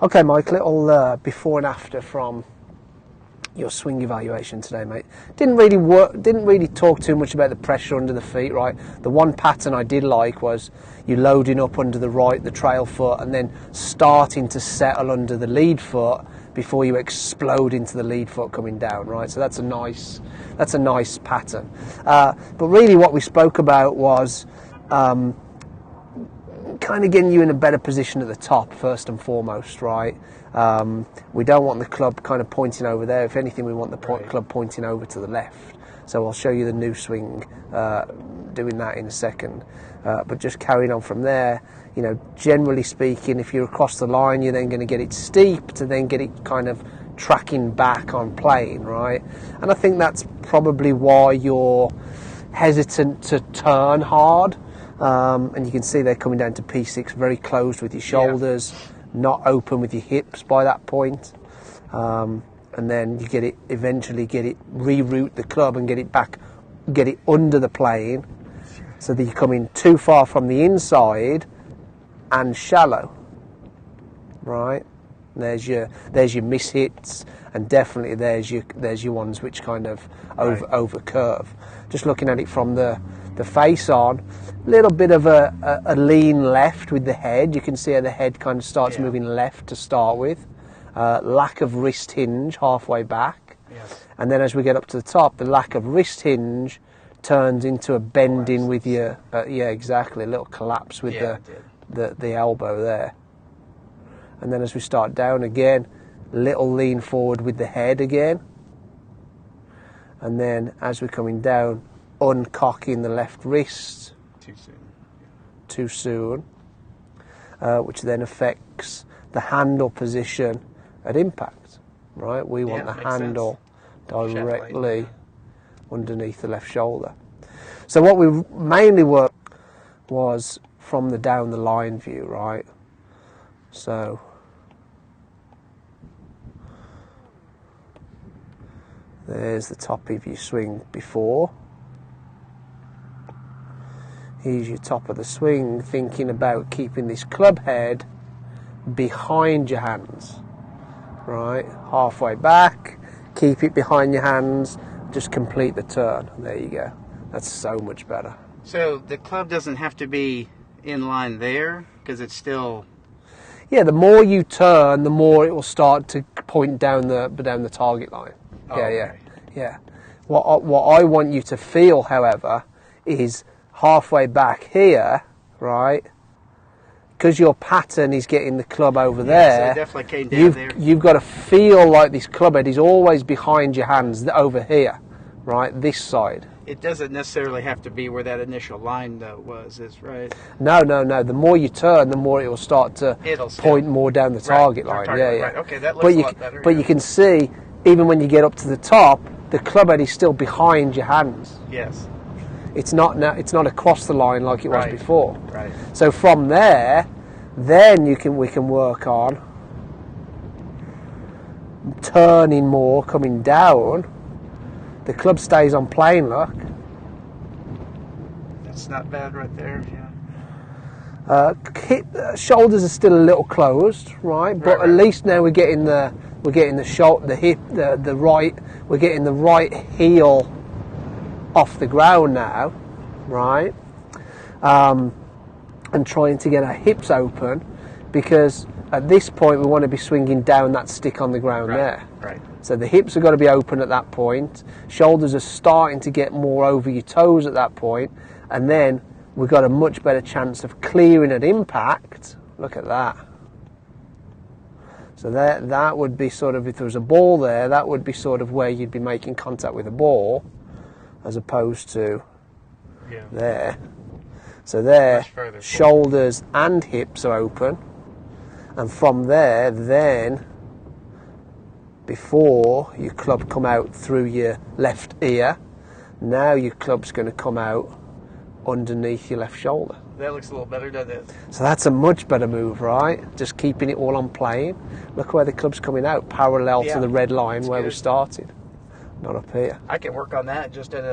Okay, Mike, little before and after from your swing evaluation today, mate. Didn't really talk too much about the pressure under the feet, right? The one pattern I did like was you loading up under the trail foot, and then starting to settle under the lead foot before you explode into the lead foot coming down, right? So that's a nice pattern. But really, what we spoke about was kind of getting you in a better position at the top first and foremost, right? We don't want the club kind of pointing over there. If anything, we want the club pointing over to the left. So I'll show you the new swing doing that in a second. But just carrying on from there, you know, generally speaking, if you're across the line, you're then going to get it steep to then get it kind of tracking back on plane, right? And I think that's probably why you're hesitant to turn hard. And you can see they're coming down to P6 very closed with your shoulders, not open with your hips by that point. And then you eventually reroute the club and get it under the plane, so that you're coming too far from the inside and shallow, right? There's your miss hits, and definitely there's your ones which kind of over curve. Just looking at it from the face on, a little bit of a lean left with the head. You can see how the head kind of starts moving left to start with. Lack of wrist hinge halfway back. Yes. And then as we get up to the top, the lack of wrist hinge turns into a bending with your, exactly, a little collapse with the elbow there. And then as we start down again, little lean forward with the head again. And then as we're coming down, uncocking the left wrist. Too soon. Which then affects the handle position at impact, right? We want the handle directly underneath the left shoulder. So what we mainly worked was from the down the line view, right? So there's the top of your swing before. Here's your top of the swing, thinking about keeping this club head behind your hands, right? Halfway back, keep it behind your hands, just complete the turn. There you go. That's so much better. So the club doesn't have to be in line there, because it's still... Yeah, the more you turn, the more it will start to point down the target line. Yeah. What I want you to feel, however, is halfway back here, right? Because your pattern is getting the club over there. So it definitely came down there. You've got to feel like this club head is always behind your hands over here, right? This side. It doesn't necessarily have to be where that initial line is right? No. The more you turn, the more it will start to point more down the target line. Right. Okay, that looks a lot better. But you can see, even when you get up to the top, the club head is still behind your hands. Yes. It's not across the line like it was before. Right. So from there, then we can work on turning more, coming down. The club stays on plane, look. That's not bad right there. Yeah. Shoulders are still a little closed, right? But at least now we're getting the shoulder, the hip, the right. We're getting the right heel off the ground now, right? And trying to get our hips open, because at this point we want to be swinging down that stick on the ground there. Right. So the hips have got to be open at that point. Shoulders are starting to get more over your toes at that point, and then we've got a much better chance of clearing at impact. Look at that. So that would be sort of, if there was a ball there, that would be sort of where you'd be making contact with a ball, as opposed to there. So there, shoulders and hips are open, and from there, then before your club come out through your left ear, now your club's going to come out underneath your left shoulder. That looks a little better, doesn't it? So that's a much better move, right? Just keeping it all on plane. Look where the club's coming out, parallel to the red line where we started. Not up here. I can work on that just in a